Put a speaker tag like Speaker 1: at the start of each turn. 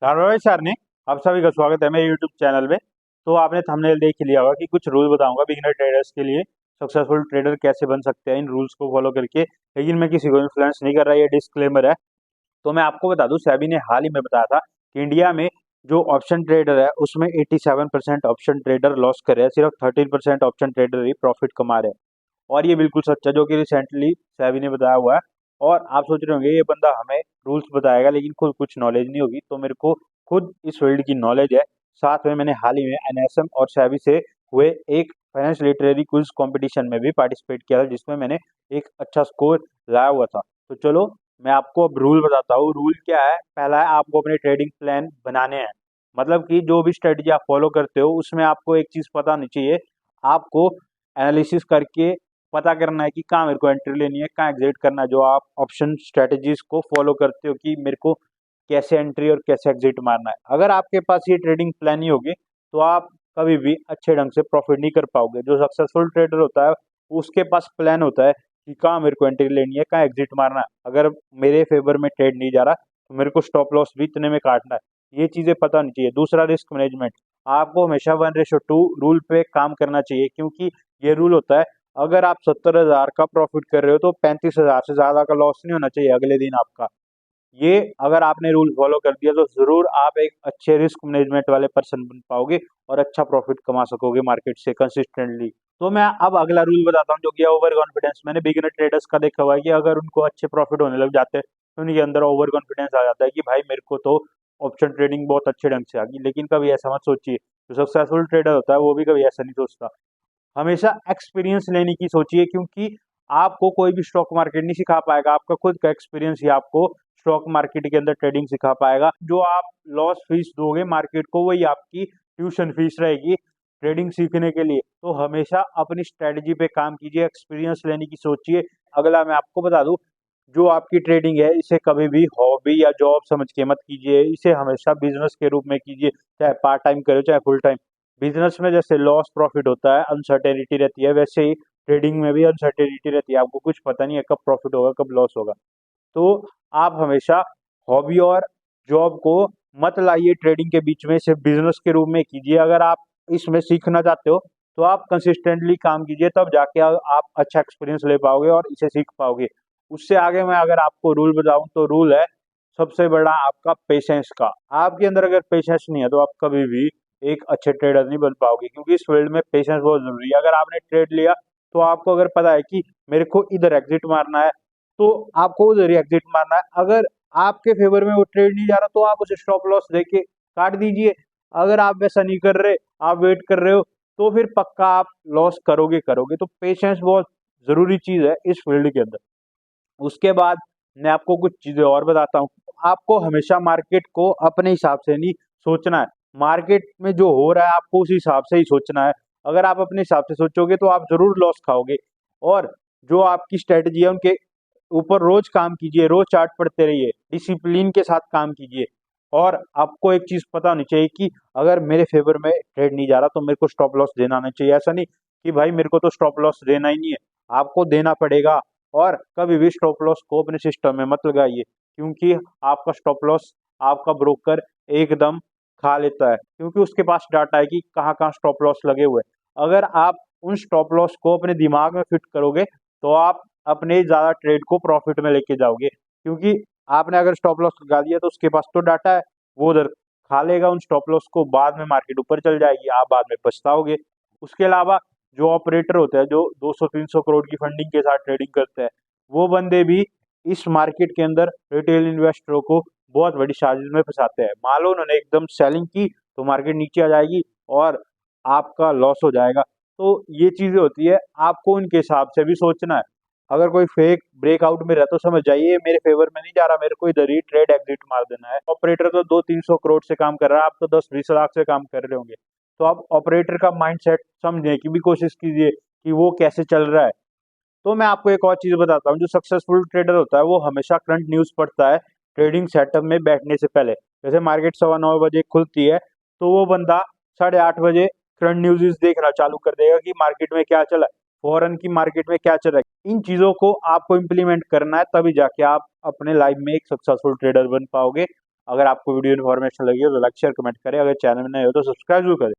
Speaker 1: कार्रवाई सर ने आप सभी का स्वागत है मेरे यूट्यूब चैनल में। तो आपने थंबनेल देख ही लिया होगा कि कुछ रूल बताऊंगा बिगिनर ट्रेडर्स के लिए। सक्सेसफुल ट्रेडर कैसे बन सकते हैं इन रूल्स को फॉलो करके। लेकिन मैं किसी को इन्फ्लुएंस नहीं कर रहा, ये डिस्क्लेमर है। तो मैं आपको बता दूं, सेबी ने हाल ही में बताया था कि इंडिया में जो ऑप्शन ट्रेडर है उसमें 87% ऑप्शन ट्रेडर लॉस कर रहे हैं, सिर्फ 13% ऑप्शन ट्रेडर ही प्रॉफिट कमा रहे हैं। और ये बिल्कुल सच है, जो कि रिसेंटली सेबी ने बताया हुआ है। और आप सोच रहे होंगे ये बंदा हमें रूल्स बताएगा लेकिन खुद कुछ नॉलेज नहीं होगी, तो मेरे को खुद इस फील्ड की नॉलेज है। साथ में मैंने हाल ही में एनएसएम और सेबी से हुए एक फाइनेंस लिटरेरी क्विज कंपटीशन में भी पार्टिसिपेट किया था, जिसमें मैंने एक अच्छा स्कोर लाया हुआ था। तो चलो मैं आपको अब रूल बताता हूँ। रूल क्या है? पहला है, आपको अपने ट्रेडिंग प्लान बनाने हैं। मतलब कि जो भी स्ट्रेटजी आप फॉलो करते हो उसमें आपको एक चीज पता होनी चाहिए। आपको एनालिसिस करके पता करना है कि कहाँ मेरे को एंट्री लेनी है, कहाँ एग्जिट करना है। जो आप ऑप्शन स्ट्रेटजीज को फॉलो करते हो कि मेरे को कैसे एंट्री और कैसे एग्जिट मारना है, अगर आपके पास ये ट्रेडिंग प्लान ही होगी तो आप कभी भी अच्छे ढंग से प्रॉफिट नहीं कर पाओगे। जो सक्सेसफुल ट्रेडर होता है उसके पास प्लान होता है कि कहाँ मेरे को एंट्री लेनी है, कहाँ एग्जिट मारना है। अगर मेरे फेवर में ट्रेड नहीं जा रहा तो मेरे को स्टॉप लॉस भी इतने में काटना है। ये चीजें पता नहीं चाहिए। दूसरा, रिस्क मैनेजमेंट। आपको हमेशा 1:2 रूल पे काम करना चाहिए, क्योंकि ये रूल होता है, अगर आप 70,000 का प्रॉफिट कर रहे हो तो 35,000 से ज्यादा का लॉस नहीं होना चाहिए अगले दिन आपका। ये अगर आपने रूल फॉलो कर दिया तो जरूर आप एक अच्छे रिस्क मैनेजमेंट वाले पर्सन बन पाओगे और अच्छा प्रॉफिट कमा सकोगे मार्केट से कंसिस्टेंटली। तो मैं अब अगला रूल बताता हूँ, जो कि ओवर कॉन्फिडेंस। मैंने बिगिनर ट्रेडर्स का देखा हुआ है कि अगर उनको अच्छे प्रॉफिट होने लग जाते हैं तो उनके अंदर ओवर कॉन्फिडेंस आ जाता है कि भाई मेरे को तो ऑप्शन ट्रेडिंग बहुत अच्छे ढंग से आ गई। लेकिन कभी ऐसा मत सोचिए, जो सक्सेसफुल ट्रेडर होता है वो भी कभी ऐसा नहीं सोचता। हमेशा एक्सपीरियंस लेने की सोचिए, क्योंकि आपको कोई भी स्टॉक मार्केट नहीं सिखा पाएगा, आपका खुद का एक्सपीरियंस ही आपको स्टॉक मार्केट के अंदर ट्रेडिंग सिखा पाएगा। जो आप लॉस फीस दोगे मार्केट को वही आपकी ट्यूशन फीस रहेगी ट्रेडिंग सीखने के लिए। तो हमेशा अपनी स्ट्रेटजी पे काम कीजिए, एक्सपीरियंस लेने की सोचिए। अगला मैं आपको बता दूं, जो आपकी ट्रेडिंग है इसे कभी भी हॉबी या जॉब समझ के मत कीजिए, इसे हमेशा बिजनेस के रूप में कीजिए। चाहे पार्ट टाइम करो चाहे फुल टाइम। बिजनेस में जैसे लॉस प्रॉफिट होता है, अनसर्टेनिटी रहती है, वैसे ही ट्रेडिंग में भी अनसर्टेनिटी रहती है। आपको कुछ पता नहीं है कब प्रॉफिट होगा कब लॉस होगा। तो आप हमेशा हॉबी और जॉब को मत लाइए ट्रेडिंग के बीच में, सिर्फ बिजनेस के रूप में कीजिए। अगर आप इसमें सीखना चाहते हो तो आप कंसिस्टेंटली काम कीजिए, तब जाके आप अच्छा एक्सपीरियंस ले पाओगे और इसे सीख पाओगे। उससे आगे मैं अगर आपको रूल बताऊं तो रूल है सबसे बड़ा आपका पेशेंस का। आपके अंदर अगर पेशेंस नहीं है तो आप कभी भी एक अच्छे ट्रेडर नहीं बन पाओगे, क्योंकि इस फील्ड में पेशेंस बहुत जरूरी है। अगर आपने ट्रेड लिया तो आपको अगर पता है कि मेरे को इधर एग्जिट मारना है तो आपको उधर ही एग्जिट मारना है। अगर आपके फेवर में वो ट्रेड नहीं जा रहा तो आप उसे स्टॉप लॉस देके काट दीजिए। अगर आप वैसा नहीं कर रहे, आप वेट कर रहे हो, तो फिर पक्का आप लॉस करोगे करोगे। तो पेशेंस बहुत जरूरी चीज है इस फील्ड के अंदर। उसके बाद मैं आपको कुछ चीजें और बताता हूँ। आपको हमेशा मार्केट को अपने हिसाब से नहीं सोचना है। मार्केट में जो हो रहा है आपको उस हिसाब से ही सोचना है। अगर आप अपने हिसाब से सोचोगे तो आप जरूर लॉस खाओगे। और जो आपकी स्ट्रेटजी है उनके ऊपर रोज काम कीजिए, रोज चार्ट पढ़ते रहिए, डिसिप्लिन के साथ काम कीजिए। और आपको एक चीज पता होनी चाहिए कि अगर मेरे फेवर में ट्रेड नहीं जा रहा तो मेरे को स्टॉप लॉस देना आना चाहिए। ऐसा नहीं कि भाई मेरे को तो स्टॉप लॉस देना ही नहीं है, आपको देना पड़ेगा। और कभी भी स्टॉप लॉस को अपने सिस्टम में मत लगाइए, क्योंकि आपका स्टॉप लॉस आपका ब्रोकर एकदम खा लेता है, क्योंकि उसके पास डाटा है कि कहाँ कहाँ स्टॉप लॉस लगे हुए हैं। अगर आप उन स्टॉप लॉस को अपने दिमाग में फिट करोगे तो आप अपने ज्यादा ट्रेड को प्रॉफिट में लेके जाओगे, क्योंकि आपने अगर स्टॉप लॉस लगा दिया तो उसके पास तो डाटा है, वो उधर खा लेगा उन स्टॉप लॉस को। बाद में मार्केट ऊपर चल जाएगी, आप बाद में पछताओगे। उसके अलावा जो ऑपरेटर होते हैं जो 200-300 करोड़ की फंडिंग के साथ ट्रेडिंग करते हैं, वो बंदे भी इस मार्केट के अंदर रिटेल इन्वेस्टरों को बहुत बड़ी साजिश में फंसाते हैं। मान लो उन्होंने एकदम सेलिंग की तो मार्केट नीचे आ जाएगी और आपका लॉस हो जाएगा। तो ये चीजें होती है, आपको उनके हिसाब से भी सोचना है। अगर कोई फेक ब्रेकआउट में रहा तो समझ जाइए मेरे फेवर में नहीं जा रहा, मेरे को इधर ही ट्रेड एग्जिट मार देना है। ऑपरेटर तो 200-300 करोड़ से काम कर रहा है, आप तो 10-20 लाख से काम कर रहे होंगे। तो आप ऑपरेटर का माइंडसेट समझने की भी कोशिश कीजिए कि वो कैसे चल रहा है। तो मैं आपको एक और चीज बताता हूँ, जो सक्सेसफुल ट्रेडर होता है वो हमेशा करंट न्यूज पढ़ता है ट्रेडिंग सेटअप में बैठने से पहले। जैसे मार्केट 9:15 बजे खुलती है तो वो बंदा 8:30 बजे करंट न्यूज देखना चालू कर देगा कि मार्केट में क्या चला है, फॉरेन की मार्केट में क्या चल रहा है। इन चीजों को आपको इम्प्लीमेंट करना है, तभी जाके आप अपने लाइफ में एक सक्सेसफुल ट्रेडर बन पाओगे। अगर आपको वीडियो इन्फॉर्मेशन लगी हो तो लाइक शेयर कमेंट करें, अगर चैनल में नए हो तो सब्सक्राइब जरूर करें।